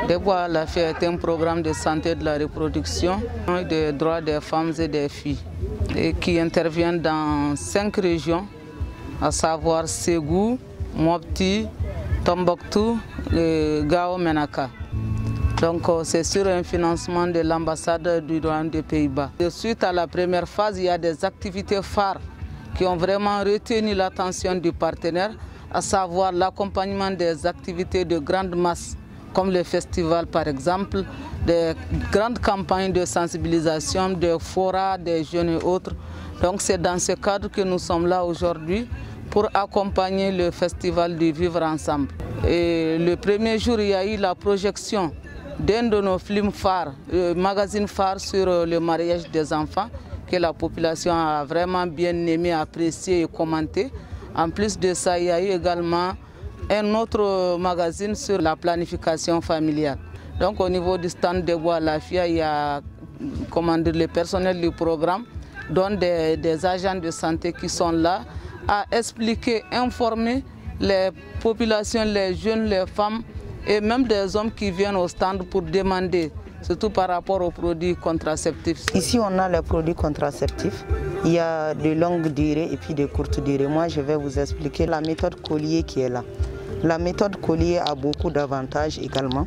Debois la Fille est un programme de santé de la reproduction et des droits des femmes et des filles et qui intervient dans 5 régions, à savoir Ségou, Mopti, Tombouctou et Gao Menaka. Donc c'est sur un financement de l'ambassade du Royaume des Pays-Bas. Suite à la première phase, il y a des activités phares qui ont vraiment retenu l'attention du partenaire, à savoir l'accompagnement des activités de grande masse, comme les festivals par exemple, des grandes campagnes de sensibilisation, des forats, des jeunes et autres. Donc c'est dans ce cadre que nous sommes là aujourd'hui pour accompagner le festival du Vivre Ensemble. Et le premier jour, il y a eu la projection d'un de nos films phares, le magazine phare sur le mariage des enfants, que la population a vraiment bien aimé, apprécié et commenté. En plus de ça, il y a eu également un autre magazine sur la planification familiale. Donc au niveau du stand de Bois la Fille, il y a les personnels du programme, dont des agents de santé qui sont là à expliquer, informer les populations, les jeunes, les femmes et même des hommes qui viennent au stand pour demander, surtout par rapport aux produits contraceptifs. Ici on a les produits contraceptifs. Il y a de longue durée et puis de courte durée. Moi je vais vous expliquer la méthode Collier qui est là. La méthode Collier a beaucoup d'avantages également.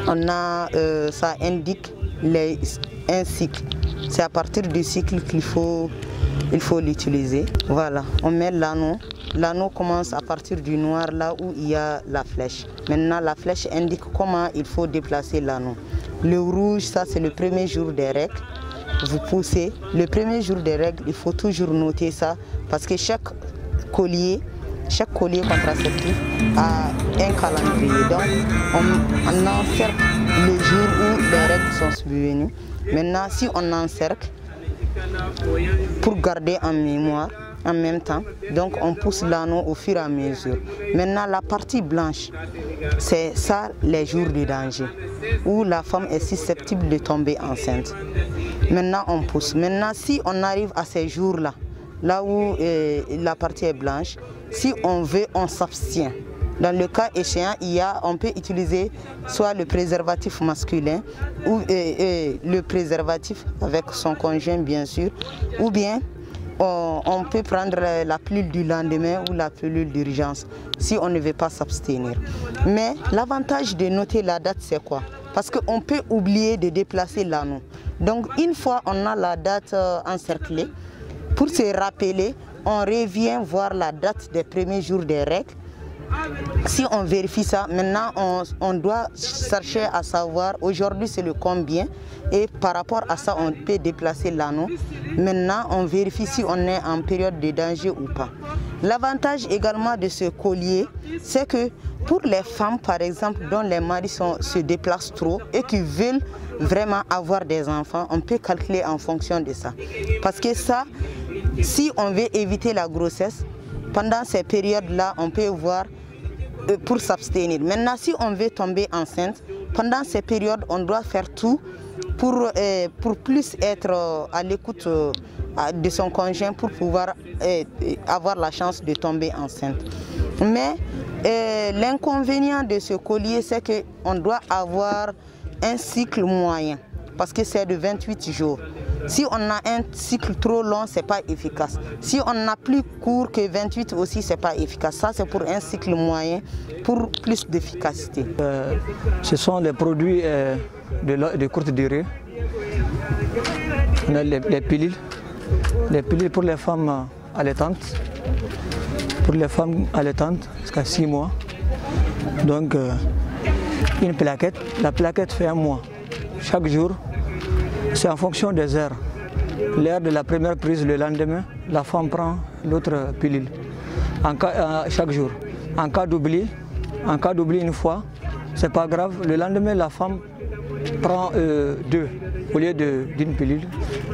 Ça indique un cycle. C'est à partir du cycle qu'il faut l'utiliser. Voilà, on met l'anneau. L'anneau commence à partir du noir là où il y a la flèche. Maintenant la flèche indique comment il faut déplacer l'anneau. Le rouge, ça c'est le premier jour des règles. Vous poussez. Le premier jour des règles, il faut toujours noter ça parce que chaque collier contraceptif a un calendrier. Donc on encercle le jour où les règles sont survenues. Maintenant si on encercle pour garder en mémoire en même temps, donc on pousse l'anneau au fur et à mesure. Maintenant la partie blanche, c'est ça les jours de danger où la femme est susceptible de tomber enceinte. Maintenant on pousse. Maintenant si on arrive à ces jours-là, là où la partie est blanche, si on veut, on s'abstient. Dans le cas échéant, on peut utiliser soit le préservatif masculin ou le préservatif avec son conjoint bien sûr, ou bien on peut prendre la pilule du lendemain ou la pilule d'urgence si on ne veut pas s'abstenir. Mais l'avantage de noter la date c'est quoi? Parce qu'on peut oublier de déplacer l'anneau. Donc une fois on a la date encerclée, pour se rappeler, on revient voir la date des premiers jours des règles. Si on vérifie ça, maintenant on doit chercher à savoir aujourd'hui c'est le combien et par rapport à ça on peut déplacer l'anneau. Maintenant on vérifie si on est en période de danger ou pas. L'avantage également de ce collier, c'est que pour les femmes par exemple dont les maris se déplacent trop et qui veulent vraiment avoir des enfants, on peut calculer en fonction de ça. Parce que ça, si on veut éviter la grossesse, pendant ces périodes-là, on peut voir pour s'abstenir. Maintenant, si on veut tomber enceinte, pendant ces périodes, on doit faire tout pour plus être à l'écoute de son conjoint pour pouvoir avoir la chance de tomber enceinte. Mais l'inconvénient de ce collier, c'est qu'on doit avoir un cycle moyen, parce que c'est de 28 jours. Si on a un cycle trop long, ce n'est pas efficace. Si on a plus court que 28 aussi, ce n'est pas efficace. Ça, c'est pour un cycle moyen, pour plus d'efficacité. Ce sont les produits de courte durée. On a les pilules pour les femmes allaitantes. Pour les femmes allaitantes, jusqu'à 6 mois. Donc, une plaquette. La plaquette fait 1 mois. Chaque jour, c'est en fonction des heures. L'heure de la première prise, le lendemain, la femme prend l'autre pilule. Chaque jour. En cas d'oubli une fois, c'est pas grave. Le lendemain, la femme prend 2. Au lieu d'une pilule,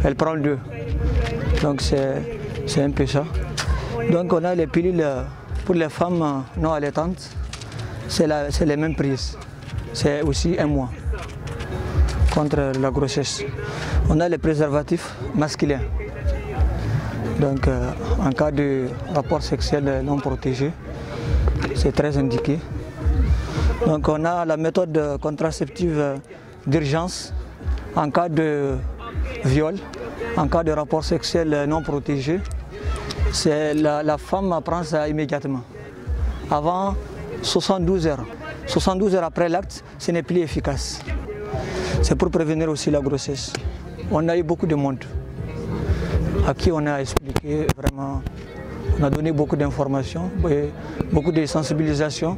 elle prend 2. Donc c'est un peu ça. Donc on a les pilules pour les femmes non allaitantes, c'est les mêmes prises. C'est aussi 1 mois contre la grossesse. On a les préservatifs masculins. Donc en cas de rapport sexuel non protégé, c'est très indiqué. Donc on a la méthode contraceptive d'urgence en cas de viol, en cas de rapport sexuel non protégé. La femme prend ça immédiatement, avant 72 heures. 72 heures après l'acte, ce n'est plus efficace. C'est pour prévenir aussi la grossesse. On a eu beaucoup de monde à qui on a expliqué vraiment, on a donné beaucoup d'informations, beaucoup de sensibilisation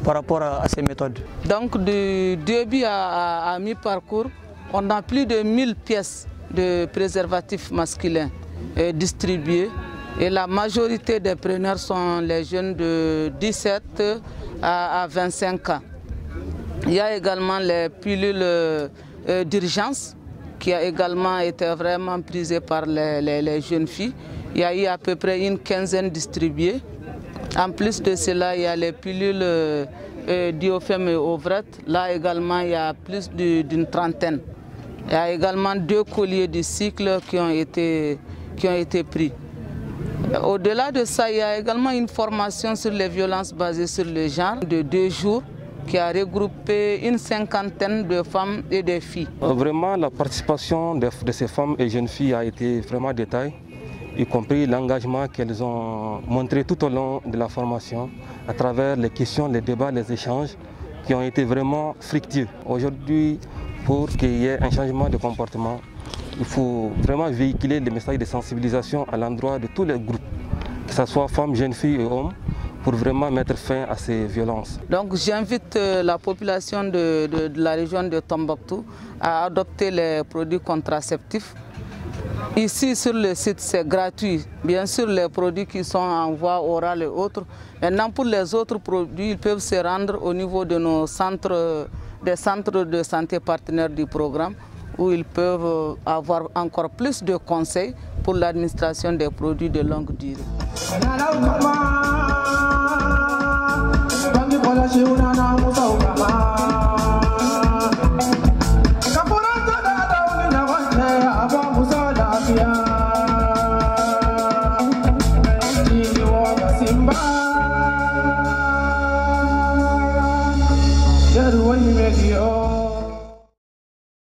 par rapport à ces méthodes. Donc du début à mi-parcours, on a plus de 1000 pièces de préservatifs masculins distribuées. Et la majorité des preneurs sont les jeunes de 17 à 25 ans. Il y a également les pilules d'urgence qui a également été vraiment prisée par les jeunes filles. Il y a eu à peu près une quinzaine distribuées. En plus de cela, il y a les pilules Diofem et Ovrette. Là également, il y a plus d'une trentaine. Il y a également 2 colliers du cycle qui ont été pris. Au-delà de ça, il y a également une formation sur les violences basées sur le genre de 2 jours qui a regroupé une 50aine de femmes et de filles. Vraiment, la participation de ces femmes et jeunes filles a été vraiment détaillée, y compris l'engagement qu'elles ont montré tout au long de la formation à travers les questions, les débats, les échanges qui ont été vraiment fructueux. Aujourd'hui, pour qu'il y ait un changement de comportement, il faut vraiment véhiculer les messages de sensibilisation à l'endroit de tous les groupes, que ce soit femmes, jeunes filles et hommes, pour vraiment mettre fin à ces violences. Donc j'invite la population de la région de Tombouctou à adopter les produits contraceptifs. Ici sur le site c'est gratuit, bien sûr les produits qui sont en voie orale et autres. Maintenant pour les autres produits, ils peuvent se rendre au niveau de nos centres, des centres de santé partenaires du programme, où ils peuvent avoir encore plus de conseils pour l'administration des produits de longue durée. Chez